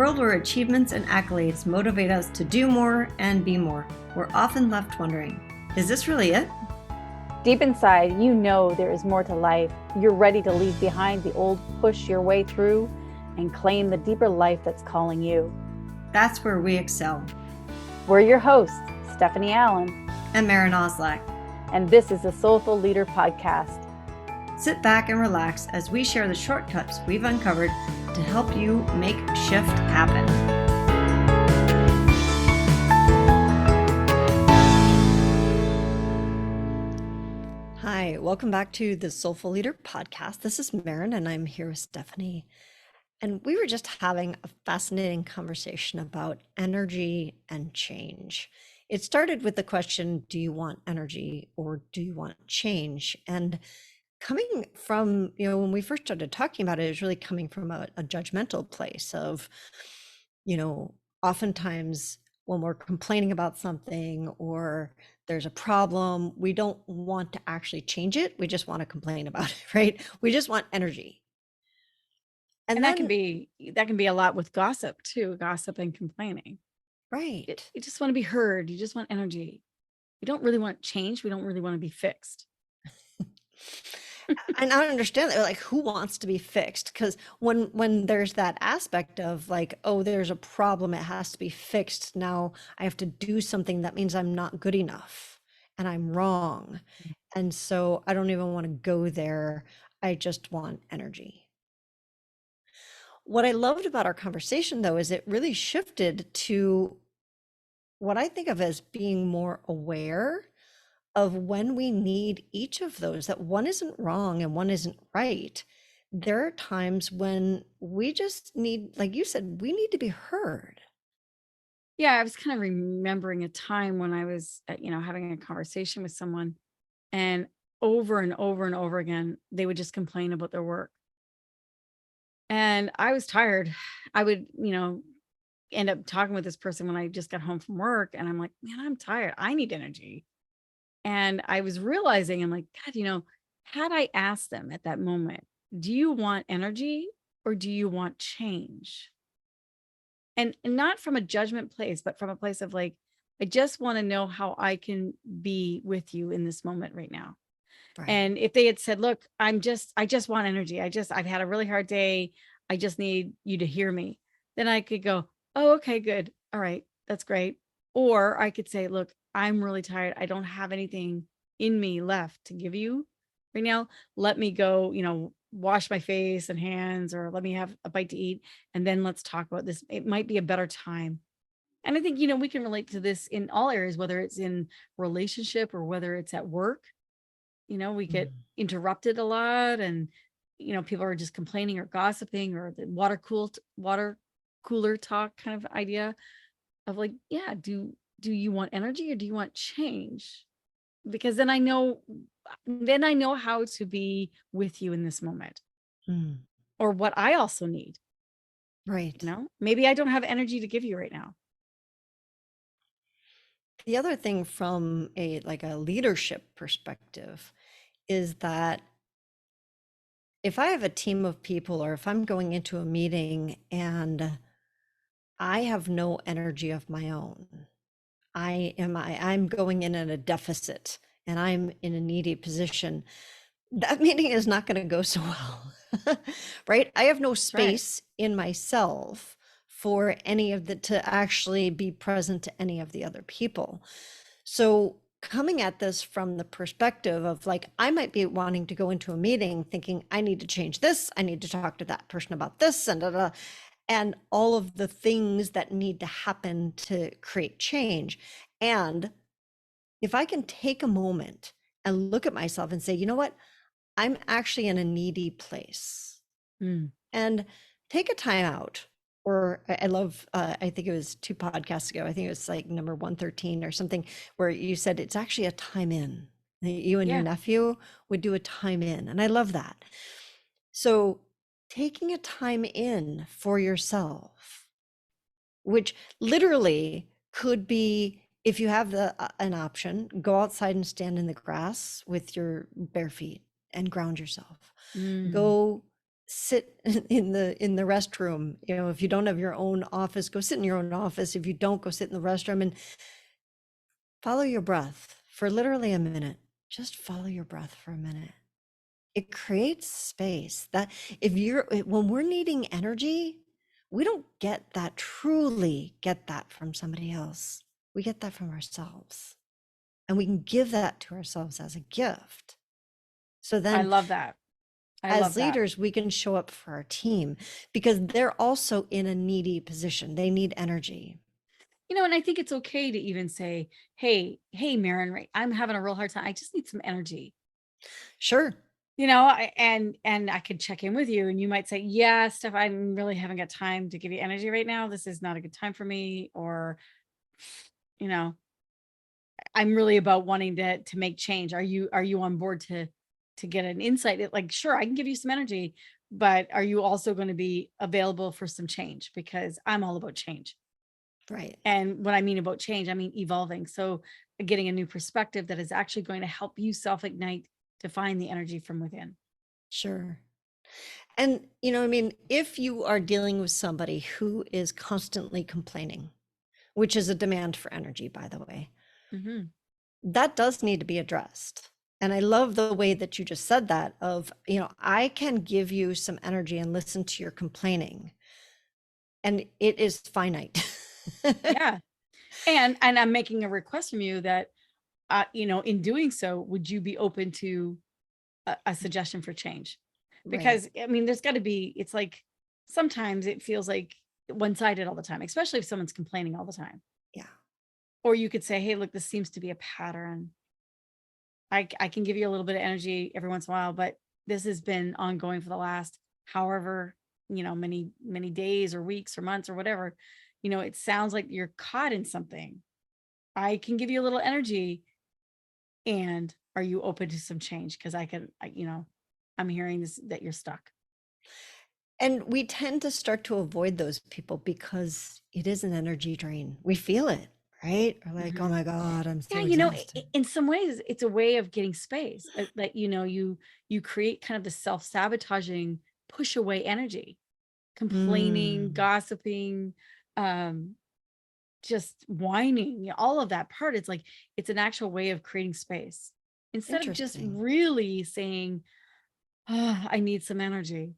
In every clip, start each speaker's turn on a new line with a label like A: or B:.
A: world where achievements and accolades motivate us to do more and be more, we're often left wondering, is this really it?
B: Deep inside, you know there is more to life. You're ready to leave behind the old, push your way through, and claim the deeper life that's calling you.
A: That's where we excel.
B: We're your hosts, Stephanie Allen
A: and Maren,
B: and this is the Soulful Leader Podcast.
A: Sit back and relax as we share the shortcuts we've uncovered to help you make shift happen. Hi, welcome back to the Soulful Leader Podcast. This is Maren and I'm here with Stephanie. And we were just having a fascinating conversation about energy and change. It started with the question, do you want energy or do you want change? And coming from, when we first started talking about it, it was really coming from a judgmental place of, oftentimes when we're complaining about something or there's a problem, we don't want to actually change it. We just want to complain about it, right? We just want energy.
B: And that can be a lot with gossip too, gossip and complaining.
A: Right.
B: You just want to be heard. You just want energy. We don't really want change. We don't really want to be fixed.
A: And I don't understand that, like, who wants to be fixed? Because when there's that aspect of like, oh, there's a problem, it has to be fixed. Now I have to do something that means I'm not good enough and I'm wrong. And so I don't even want to go there. I just want energy. What I loved about our conversation, though, is it really shifted to what I think of as being more aware of when we need each of those, that one isn't wrong and one isn't right. There are times when we just need, like you said, we need to be heard.
B: Yeah, I was kind of remembering a time when I was, having a conversation with someone, and over and over and over again, they would just complain about their work. And I was tired. I would, end up talking with this person when I just got home from work, and I'm like, man, I'm tired. I need energy. And I was realizing, I'm like, God, had I asked them at that moment, do you want energy or do you want change? And not from a judgment place, but from a place of like, I just want to know how I can be with you in this moment right now. Right. And if they had said, look, I just want energy. I've had a really hard day. I just need you to hear me. Then I could go, oh, okay, good. All right. That's great. Or I could say, look, I'm really tired. I don't have anything in me left to give you right now. Let me go, wash my face and hands, or let me have a bite to eat. And then let's talk about this. It might be a better time. And I think, we can relate to this in all areas, whether it's in relationship or whether it's at work. We get interrupted a lot, and, people are just complaining or gossiping, or the water cooler talk kind of idea of like, yeah, do you want energy or do you want change? Because then I know how to be with you in this moment, or what I also need.
A: Right.
B: Maybe I don't have energy to give you right now.
A: The other thing from a leadership perspective is that if I have a team of people, or if I'm going into a meeting and I have no energy of my own, I'm going in at a deficit and I'm in a needy position, that meeting is not going to go so well. Right? I have no space in myself for any of to actually be present to any of the other people. So coming at this from the perspective of like, I might be wanting to go into a meeting thinking I need to change this, I need to talk to that person about this, and all of the things that need to happen to create change. And if I can take a moment and look at myself and say, you know what, I'm actually in a needy place, and take a time out. Or I love, I think it was 2 podcasts ago, I think it was like number 113 or something, where you said it's actually a time in. You and your nephew would do a time in. And I love that. So taking a time in for yourself, which literally could be, if you have an option, go outside and stand in the grass with your bare feet and ground yourself. Go sit in the restroom. If you don't have your own office, go sit in your own office. If you don't, go sit in the restroom and follow your breath for literally a minute. Just follow your breath for a minute. It creates space. That when we're needing energy, we don't truly get that from somebody else. We get that from ourselves. And we can give that to ourselves as a gift. So
B: I
A: then
B: love that. I love
A: as
B: that.
A: leaders, we can show up for our team because they're also in a needy position. They need energy.
B: And I think it's okay to even say, hey, Maren, right, I'm having a real hard time. I just need some energy.
A: Sure.
B: And I could check in with you and you might say, yeah, Steph, I'm really haven't got time to give you energy right now. This is not a good time for me. Or, you know, I'm really about wanting to make change. Are you on board to get an insight? Like, sure, I can give you some energy, but are you also going to be available for some change? Because I'm all about change.
A: Right.
B: And what I mean about change, I mean evolving. So getting a new perspective that is actually going to help you self-ignite to find the energy from within.
A: Sure. And, if you are dealing with somebody who is constantly complaining, which is a demand for energy, by the way,
B: Hmm.
A: that does need to be addressed. And I love the way that you just said that of, I can give you some energy and listen to your complaining, and it is finite.
B: Yeah. And I'm making a request from you that, in doing so, would you be open to a suggestion for change?
A: Right.
B: Because I mean, there's got to be, it's like sometimes it feels like one-sided all the time, especially if someone's complaining all the time.
A: Yeah.
B: Or you could say, hey, look, this seems to be a pattern. I can give you a little bit of energy every once in a while, but this has been ongoing for the last however, many, many days or weeks or months or whatever. It sounds like you're caught in something. I can give you a little energy. And are you open to some change? Because I'm hearing this that you're stuck.
A: And we tend to start to avoid those people because it is an energy drain. We feel it, right? We're like, oh
B: Mhm.
A: my God, I'm
B: Yeah,
A: so exhausted.
B: in some ways, it's a way of getting space. That you create kind of the self-sabotaging push away energy, complaining,
A: Mm,
B: gossiping, um, just whining, all of that part. It's like it's an actual way of creating space instead of just
A: interesting.
B: really saying, oh, I need some energy.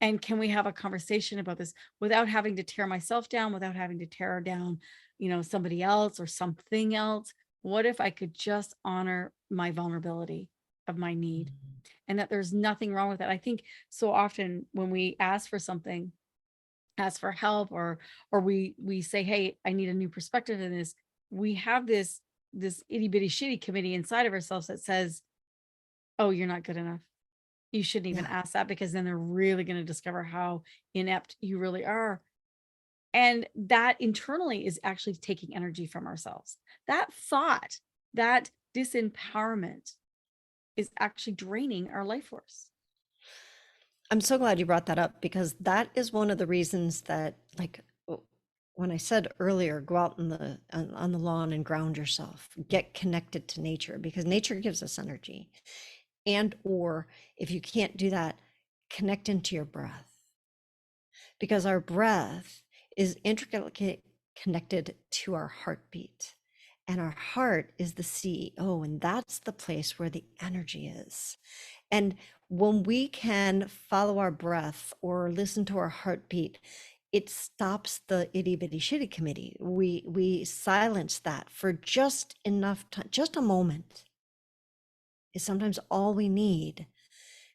B: And can we have a conversation about this without having to tear myself down, without having to tear down, somebody else or something else? What if I could just honor my vulnerability of my need
A: Mm.
B: and that there's nothing wrong with it? I think so often when we ask for something, ask for help, or we say, hey, I need a new perspective in this, we have this itty bitty shitty committee inside of ourselves that says, oh, you're not good enough. You shouldn't even
A: Yeah.
B: ask that because then they're really going to discover how inept you really are. And that internally is actually taking energy from ourselves. That thought, that disempowerment is actually draining our life force.
A: I'm so glad you brought that up because that is one of the reasons that, like, when I said earlier, go out on the lawn and ground yourself, get connected to nature because nature gives us energy. And or if you can't do that, connect into your breath because our breath is intricately connected to our heartbeat. And our heart is the CEO, and that's the place where the energy is. And when we can follow our breath or listen to our heartbeat, it stops the itty bitty shitty committee. We silence that for just enough time, just a moment is sometimes all we need.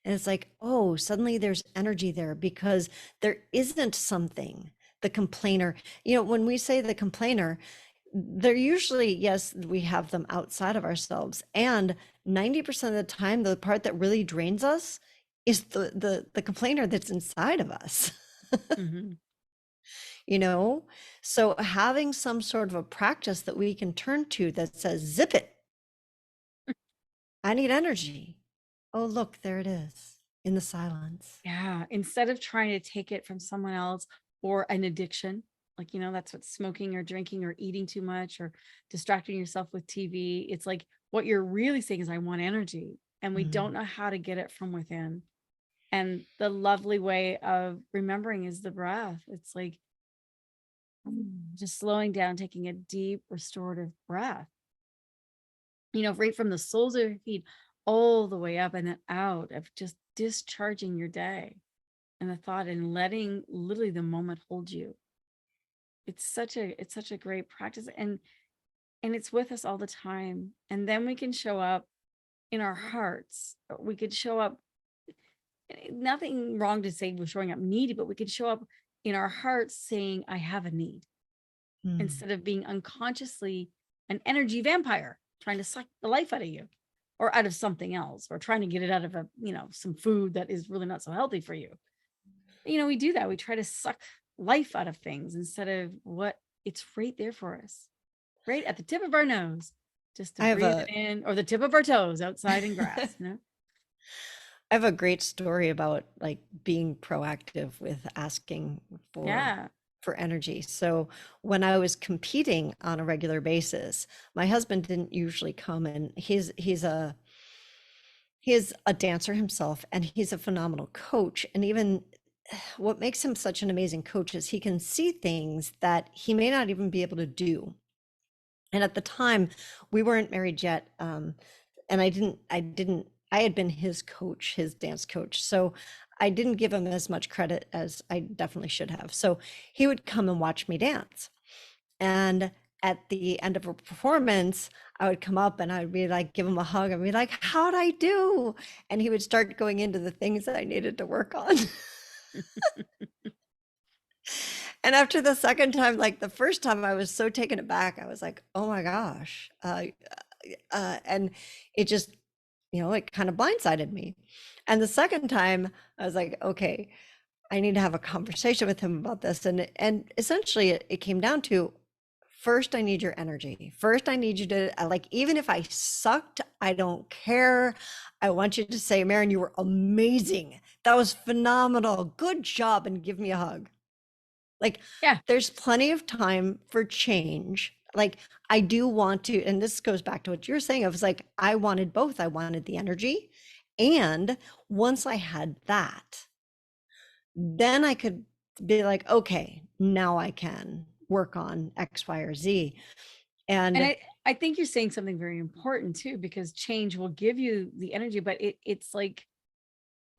A: And it's like, oh, suddenly there's energy there because there isn't something, the complainer. When we say the complainer, they're usually, yes, we have them outside of ourselves. And 90% of the time, the part that really drains us is the complainer that's inside of us.
B: Mhm.
A: you know? So having some sort of a practice that we can turn to that says, zip it, I need energy. Oh, look, there it is in the silence.
B: Yeah. Instead of trying to take it from someone else or an addiction, like, that's what smoking or drinking or eating too much or distracting yourself with TV. It's like what you're really saying is, I want energy. And we don't
A: Mm.
B: know how to get it from within. And the lovely way of remembering is the breath. It's like just slowing down, taking a deep restorative breath, right from the soles of your feet all the way up and then out, of just discharging your day and the thought and letting literally the moment hold you. It's such a great practice, and it's with us all the time. And then we can show up in our hearts. We could show up, nothing wrong to say we're showing up needy, but we could show up in our hearts saying, I have a need,
A: Mm.
B: instead of being unconsciously an energy vampire trying to suck the life out of you or out of something else, or trying to get it out of some food that is really not so healthy for you. We do that. We try to suck life out of things instead of what it's right there for us, right at the tip of our nose, just to
A: I have
B: breathe
A: a
B: it in, or the tip of our toes outside in grass.
A: I have a great story about like being proactive with asking for
B: Yeah.
A: for energy. So when I was competing on a regular basis, my husband didn't usually come, and he's a dancer himself, and he's a phenomenal coach. And even what makes him such an amazing coach is he can see things that he may not even be able to do. And at the time, we weren't married yet. And I had been his coach, his dance coach. So I didn't give him as much credit as I definitely should have. So he would come and watch me dance. And at the end of a performance, I would come up and I would be like, give him a hug and be like, how'd I do? And he would start going into the things that I needed to work on. And after the second time, like the first time, I was so taken aback. I was like, oh my gosh. And it just, it kind of blindsided me. And the second time, I was like, okay, I need to have a conversation with him about this. And essentially, it came down to, first, I need your energy. First, I need you to, like, even if I sucked, I don't care. I want you to say, Maren, you were amazing. That was phenomenal. Good job. And give me a hug. Like,
B: Yeah.
A: there's plenty of time for change. Like, I do want to, and this goes back to what you're saying. I was like, I wanted both. I wanted the energy. And once I had that, then I could be like, okay, now I can work on X, Y, or Z.
B: And
A: And
B: I think you're saying something very important too, because change will give you the energy, but it's like,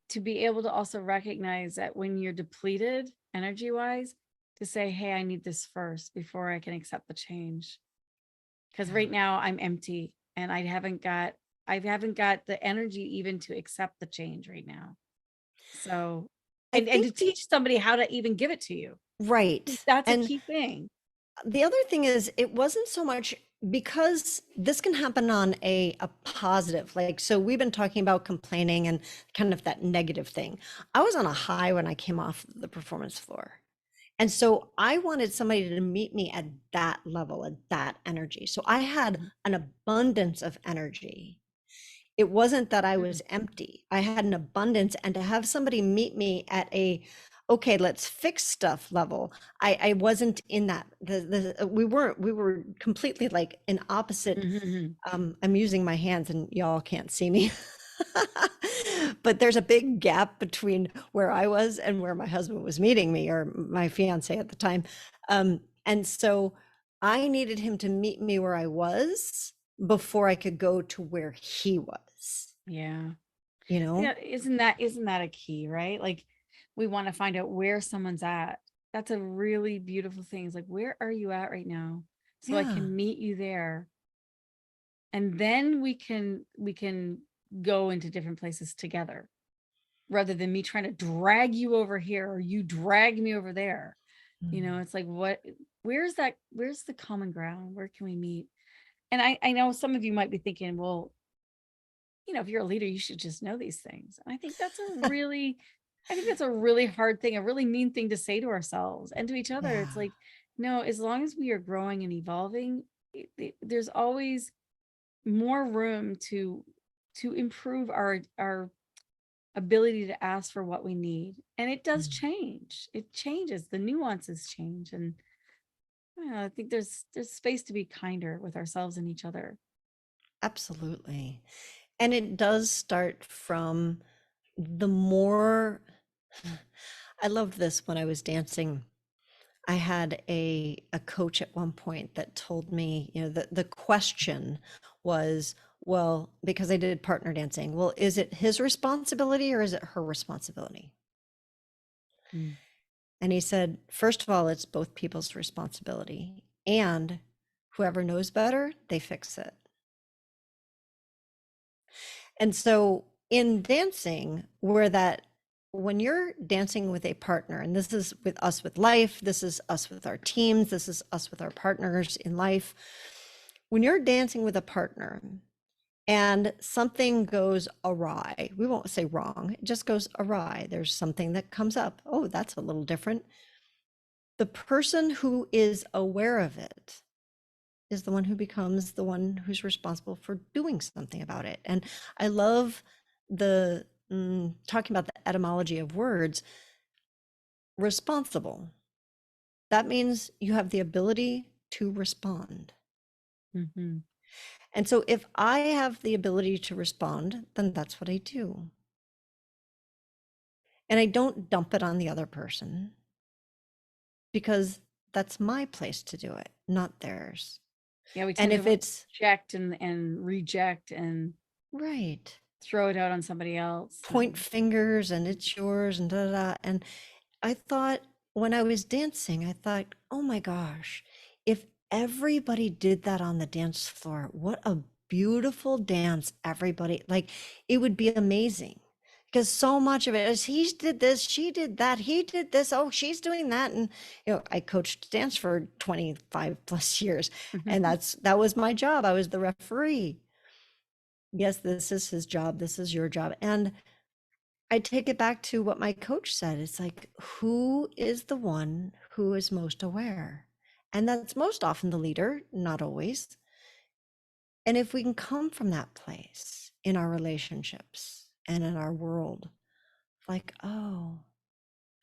B: to be able to also recognize that when you're depleted energy wise, to say, hey, I need this first before I can accept the change. Because
A: yeah,
B: right now I'm empty and I haven't got the energy even to accept the change right now. So,
A: I
B: and to
A: think
B: teach somebody how to even give it to you.
A: right.
B: That's a
A: And
B: key thing.
A: the other thing is, it wasn't so much because this can happen on a positive, like, so we've been talking about complaining and kind of that negative thing. I was on a high when I came off the performance floor. And so I wanted somebody to meet me at that level, at that energy. So I had
B: Mhm.
A: an abundance of energy. It wasn't that I
B: Mm.
A: was empty. I had an abundance, and to have somebody meet me at a, okay, let's fix stuff level. I wasn't in that. We were completely like an opposite.
B: Mhm.
A: I'm using my hands and y'all can't see me. But there's a big gap between where I was and where my husband was meeting me, or my fiance at the time. And so I needed him to meet me where I was before I could go to where he was,
B: Yeah.
A: you know?
B: Yeah, isn't that a key, right? Like, we want to find out where someone's at. That's a really beautiful thing. It's like, where are you at right now? So I
A: Yeah.
B: can meet you there. And then we can go into different places together, rather than me trying to drag you over here or you drag me over there.
A: Mm.
B: It's like, where's the common ground? Where can we meet? And I know some of you might be thinking, well, if you're a leader, you should just know these things. And I think that's a really hard thing, a really mean thing to say to ourselves and to each other. It's
A: Yeah.
B: like, no, as long as we are growing and evolving, there's always more room to improve our ability to ask for what we need. And it does
A: Mm.
B: change. It changes. The nuances change. And I think there's space to be kinder with ourselves and each other.
A: Absolutely. And it does start from the more I loved this when I was dancing. I had a coach at one point that told me, the question was, well, because I did partner dancing, well, is it his responsibility or is it her responsibility?
B: Mm.
A: And he said, first of all, it's both people's responsibility. And whoever knows better, they fix it. And so in dancing, when you're dancing with a partner, and this is with us with life, this is us with our teams, this is us with our partners in life. When you're dancing with a partner and something goes awry, we won't say wrong, it just goes awry. There's something that comes up. Oh, that's a little different. The person who is aware of it is the one who becomes the one who's responsible for doing something about it. And I love the talking about the etymology of words. Responsible, that means you have the ability to respond.
B: Mm-hmm.
A: And so if I have the ability to respond, then that's what I do. And I don't dump it on the other person, because that's my place to do it, not theirs.
B: Yeah, we
A: And
B: tend
A: if
B: to
A: it's
B: reject and reject and
A: right,
B: throw it out on somebody else.
A: point fingers and it's yours and da da da. And I thought, when I was dancing, I thought, oh my gosh, if everybody did that on the dance floor, what a beautiful dance everybody, like, it would be amazing. Because so much of it is, he did this, she did that, he did this, oh, she's doing that. And I coached dance for 25 plus years, and that was my job. I was the referee. Yes, this is his job, this is your job. And I take it back to what my coach said. It's like, who is the one who is most aware? And that's most often the leader, not always. And if we can come from that place in our relationships and in our world, like, oh,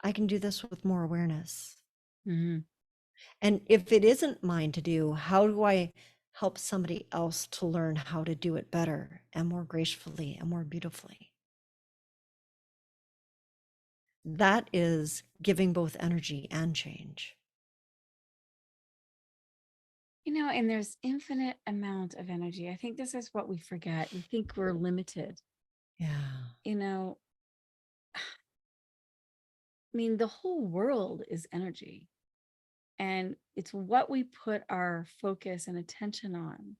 A: I can do this with more awareness.
B: Mm-hmm.
A: And if it isn't mine to do, how do I help somebody else to learn how to do it better and more gracefully and more beautifully? That is giving both energy and change.
B: And there's infinite amount of energy. I think this is what we forget. We think we're limited.
A: Yeah.
B: You know, I mean, the whole world is energy. And it's what we put our focus and attention on.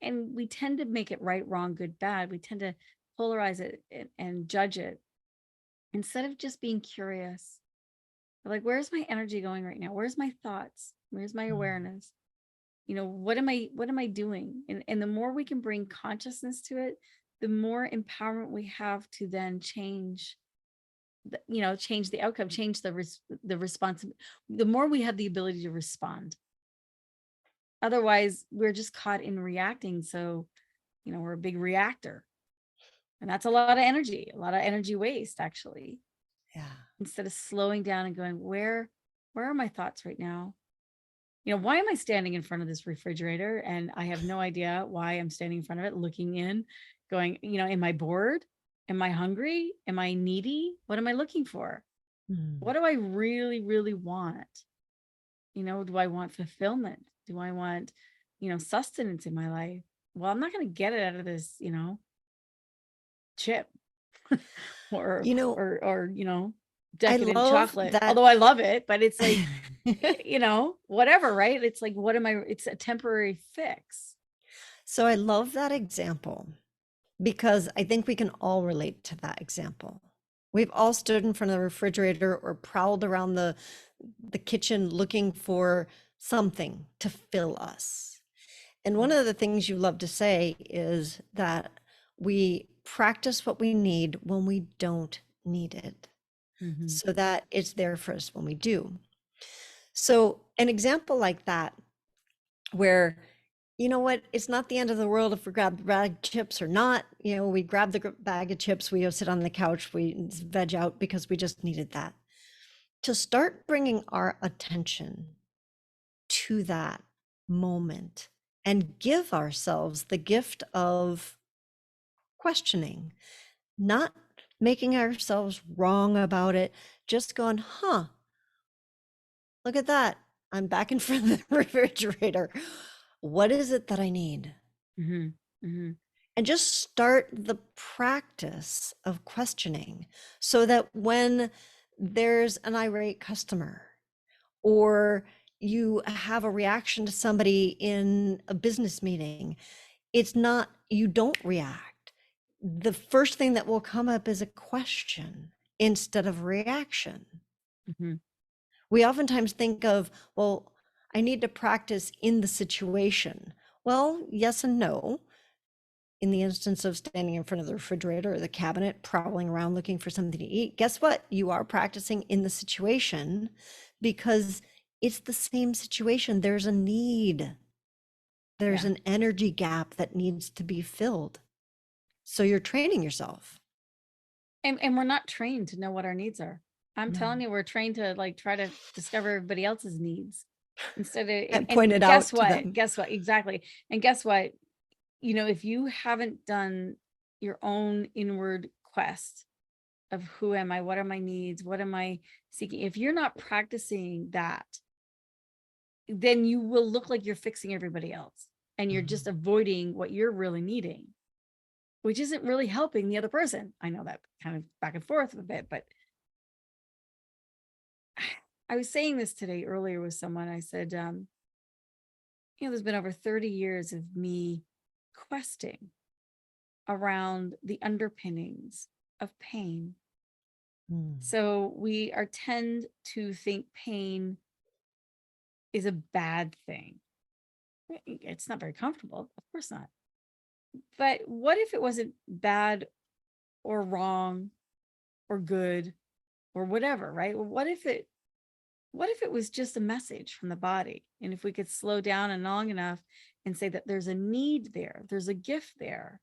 B: And we tend to make it right, wrong, good, bad. We tend to polarize it and judge it instead of just being curious. Like, where's my energy going right now? Where's my thoughts? Where's my awareness? What am I doing? And the more we can bring consciousness to it, the more empowerment we have to then change change the outcome, change the response. The more we have the ability to respond. Otherwise, we're just caught in reacting. So, we're a big reactor. And that's a lot of energy waste, actually.
A: Yeah.
B: Instead of slowing down and going, where are my thoughts right now? Why am I standing in front of this refrigerator? And I have no idea why I'm standing in front of it, looking in, going, am I bored? Am I hungry? Am I needy? What am I looking for? What do I really, really want? Do I want fulfillment? Do I want, sustenance in my life? Well, I'm not going to get it out of this, chip or,
A: You know, I
B: decadent
A: love
B: chocolate.
A: that.
B: Although I love it, but it's like, whatever, right? It's like, it's a temporary fix.
A: So I love that example, because I think we can all relate to that example. We've all stood in front of the refrigerator or prowled around the kitchen looking for something to fill us. And one of the things you love to say is that we practice what we need when we don't need it,
B: Mm-hmm.
A: so that it's there for us when we do. So an example like that, where, you know what, it's not the end of the world if we grab the bag of chips or not. We grab the bag of chips, we go sit on the couch, we veg out because we just needed that. To start bringing our attention to that moment and give ourselves the gift of questioning, not making ourselves wrong about it, just going, huh, look at that. I'm back in front of the refrigerator. What is it that I need?
B: Mm-hmm. Mm-hmm.
A: And just start the practice of questioning so that when there's an irate customer or you have a reaction to somebody in a business meeting, it's not, you don't react. The first thing that will come up is a question instead of reaction.
B: Mm-hmm.
A: We oftentimes think of, well, I need to practice in the situation. Well, yes and no. In the instance of standing in front of the refrigerator or the cabinet, prowling around looking for something to eat, guess what? You are practicing in the situation because it's the same situation. There's a need, there's
B: Yeah.
A: an energy gap that needs to be filled. So you're training yourself.
B: And we're not trained to know what our needs are. I'm telling
A: No.
B: you, we're trained to like try to discover everybody else's needs instead of,
A: And point it
B: and guess
A: out to
B: what?
A: them.
B: Guess what? Exactly. And guess what? You know, if you haven't done your own inward quest of who am I, what are my needs, what am I seeking, if you're not practicing that, then you will look like you're fixing everybody else and you're just avoiding what you're really needing, which isn't really helping the other person. I know that kind of back and forth a bit, but I was saying this today earlier with someone. I said, there's been over 30 years of me questing around the underpinnings of pain.
A: Mm.
B: So we are tend to think pain is a bad thing. It's not very comfortable, of course not. But what if it wasn't bad or wrong or good or whatever, right? What if it was just a message from the body? And if we could slow down and long enough and say that there's a need there, there's a gift there.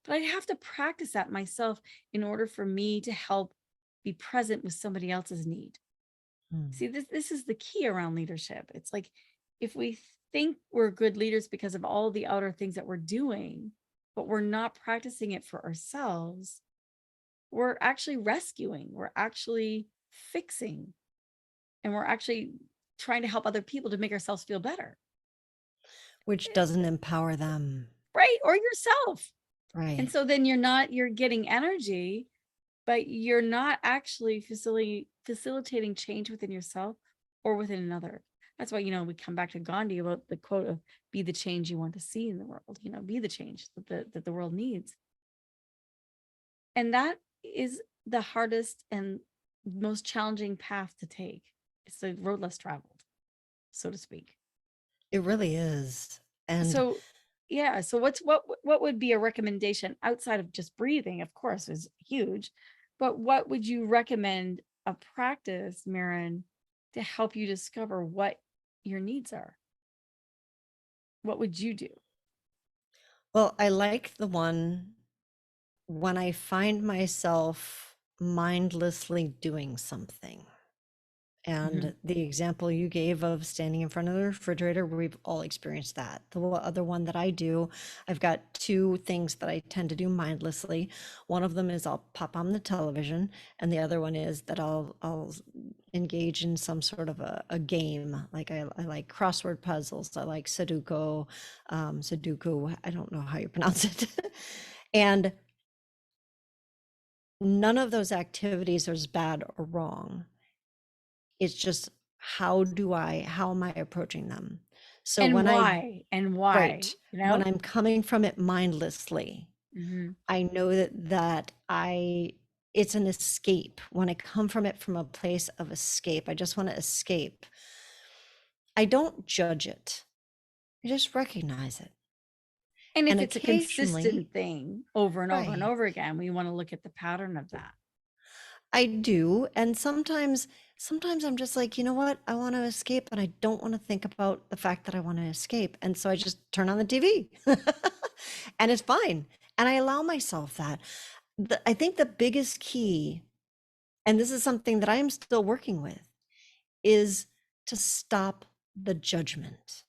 B: But I'd have to practice that myself in order for me to help be present with somebody else's need.
A: Mm.
B: See, this is the key around leadership. It's like if we think we're good leaders because of all the outer things that we're doing, but we're not practicing it for ourselves, we're actually rescuing, we're actually fixing, and we're actually trying to help other people to make ourselves feel better.
A: Which doesn't empower them.
B: Right? Or yourself. And
A: Right.
B: so then you're getting energy, but you're not actually facilitating change within yourself or within another. That's why, we come back to Gandhi about the quote of be the change you want to see in the world, be the change that the world needs. And that is the hardest and most challenging path to take. It's the road less traveled, so to speak.
A: It really is. And
B: So yeah, so what would be a recommendation outside of just breathing, of course, is huge, but what would you recommend a practice, Maren, to help you discover what your needs are? What would you do?
A: well, I like the one when I find myself mindlessly doing something.
B: Mhm.
A: And the example you gave of standing in front of the refrigerator, we've all experienced that. The other one that I do, I've got two things that I tend to do mindlessly. One of them is I'll pop on the television, and the other one is that I'll engage in some sort of a game. Like I like crossword puzzles. I like Sudoku. I don't know how you pronounce it. And none of those activities is bad or wrong. It's just how am I approaching them? So
B: And
A: when I,
B: why? And why,
A: right, when I'm coming from it mindlessly,
B: Mhm.
A: I know that it's an escape. When I come from it from a place of escape, I just want to escape. I don't judge it. I just recognize it.
B: And
A: And
B: if it's a
A: occasionally,
B: consistent thing over and over and
A: right,
B: over again, we want to look at the pattern of that.
A: I do. And sometimes I'm just like, you know what? I want to escape and I don't want to think about the fact that I want to escape. And so I just turn on the TV and it's fine. And I allow myself that. I think the biggest key, and this is something that I am still working with, is to stop the judgment.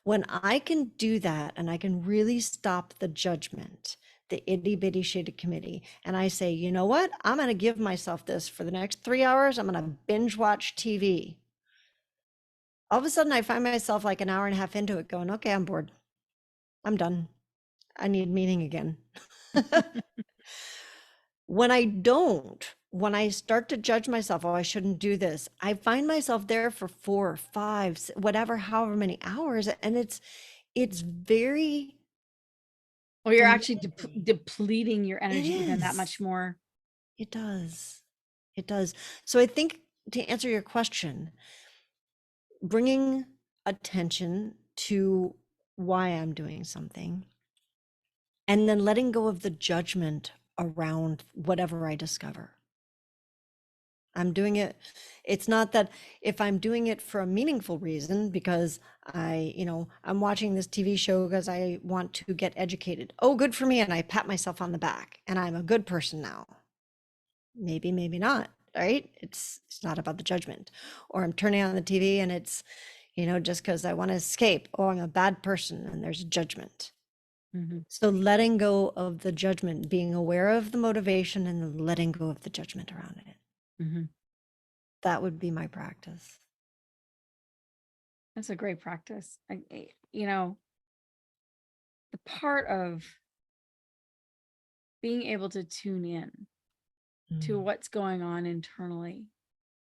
A: When I can do that and I can really stop the judgment, the itty bitty shitty committee, and I say, you know what? I'm going to give myself this for the next 3 hours. I'm going to binge watch TV. All of a sudden, I find myself like an hour and a half into it going, okay, I'm bored. I'm done. I need meaning again. When I don't, when I start to judge myself, oh, I shouldn't do this, I find myself there for 4 or 5, whatever, however many hours. And it's very
B: Or you're actually
A: demanding.
B: depleting your
A: It
B: energy even that
A: is.
B: much more.
A: It does. It does. So I think, to answer your question, bringing attention to why I'm doing something, and then letting go of the judgment around whatever I discover. I'm doing it. It's not that if I'm doing it for a meaningful reason, because I'm watching this TV show because I want to get educated. Oh, good for me. And I pat myself on the back and I'm a good person now. Maybe, maybe not. Right. It's not about the judgment. Or I'm turning on the TV and it's, just because I want to escape. Oh, I'm a bad person and there's judgment.
B: Mhm,
A: So letting go of the judgment, being aware of the motivation and letting go of the judgment around it.
B: mhm.
A: That would be my practice.
B: That's a great practice. The part of being able to tune in to
A: Mm.
B: what's going on internally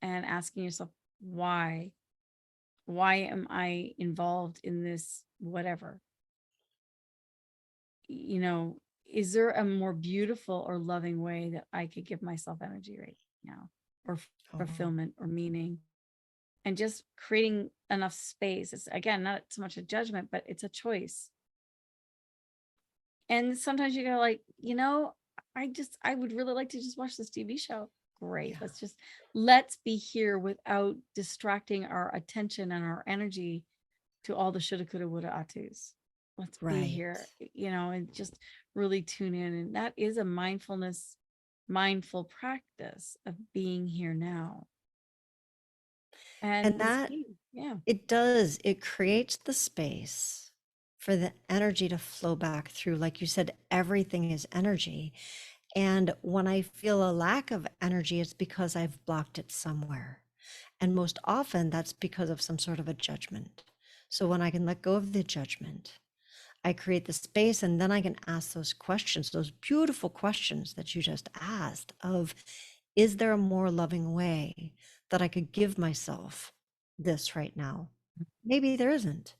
B: and asking yourself, why? Why am I involved in this, whatever? You know, is there a more beautiful or loving way that I could give myself energy right now, or
A: Oh,
B: fulfillment or meaning? And just creating enough space. It's, again, not so much a judgment, but it's a choice. And sometimes you go like, I would really like to just watch this TV show. Great.
A: yeah,
B: Let's be here without distracting our attention and our energy to all the shoulda, coulda, woulda, oughtas. Let's be
A: right.
B: here, and just really tune in. And that is a mindful practice of being here now. And
A: And
B: it's
A: that
B: key. Yeah.
A: it does, it creates the space for the energy to flow back through. Like you said, everything is energy. And when I feel a lack of energy, it's because I've blocked it somewhere. And most often that's because of some sort of a judgment. So when I can let go of the judgment, I create the space and then I can ask those questions, those beautiful questions that you just asked of, is there a more loving way that I could give myself this right now? Maybe there isn't.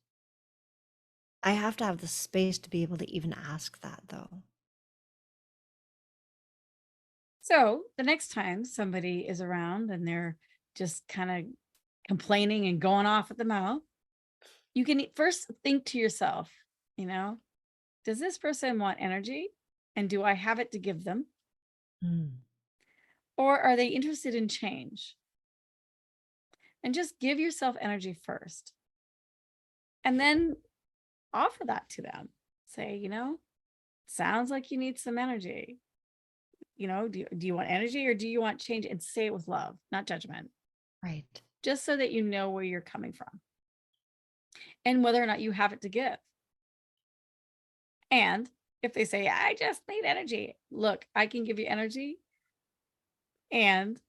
A: I have to have the space to be able to even ask that though.
B: So the next time somebody is around and they're just kind of complaining and going off at the mouth, you can first think to yourself, you know, does this person want energy? And do I have it to give them?
A: Mm,
B: Or are they interested in change? And just give yourself energy first. And then offer that to them. Say, sounds like you need some energy. Do you want energy or do you want change? And say it with love, not judgment,
A: right.
B: just so that you know where you're coming from and whether or not you have it to give. And if they say, I just need energy, look, I can give you energy and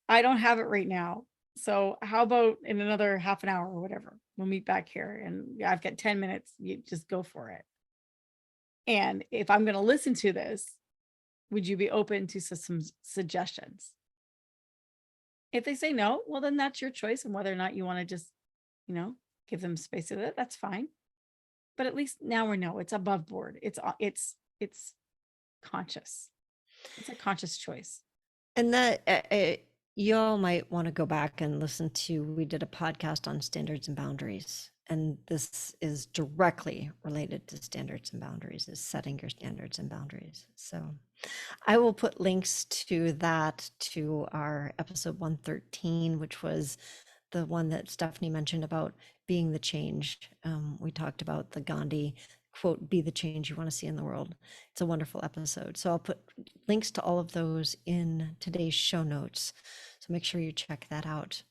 B: I don't have it right now. So how about in another half an hour or whatever? We'll meet back here and I've got 10 minutes. You just go for it. And if I'm going to listen to this, would you be open to some suggestions? If they say no, well, then that's your choice. And whether or not you want to just, you know, give them space with it, that's fine. But at least now we know it's above board. It's conscious. It's a conscious choice.
A: And that you all might want to go back and listen to, we did a podcast on standards and boundaries. And this is directly related to standards and boundaries, is setting your standards and boundaries. So I will put links to that, to our episode 113, which was the one that Stephanie mentioned about being the change. We talked about the Gandhi quote, be the change you want to see in the world. It's a wonderful episode. So I'll put links to all of those in today's show notes. So make sure you check that out.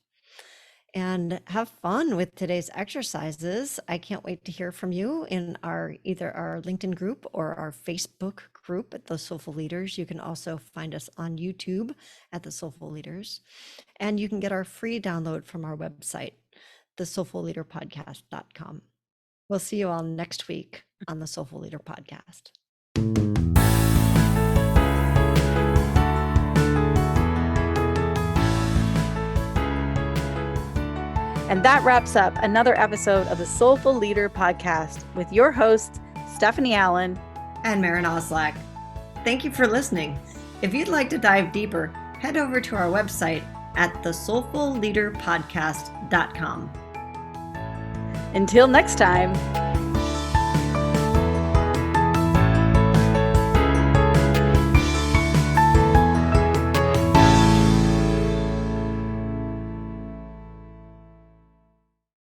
A: and have fun with today's exercises. I can't wait to hear from you in either our LinkedIn group or our Facebook group at The Soulful Leaders. You can also find us on YouTube at The Soulful Leaders, and you can get our free download from our website, thesoulfulleaderpodcast.com. We'll see you all next week on the Soulful Leader Podcast.
B: And that wraps up another episode of the Soulful Leader Podcast with your hosts, Stephanie Allen
A: and Maren Oslack. Thank you for listening. If you'd like to dive deeper, head over to our website at thesoulfulleaderpodcast.com.
B: Until next time.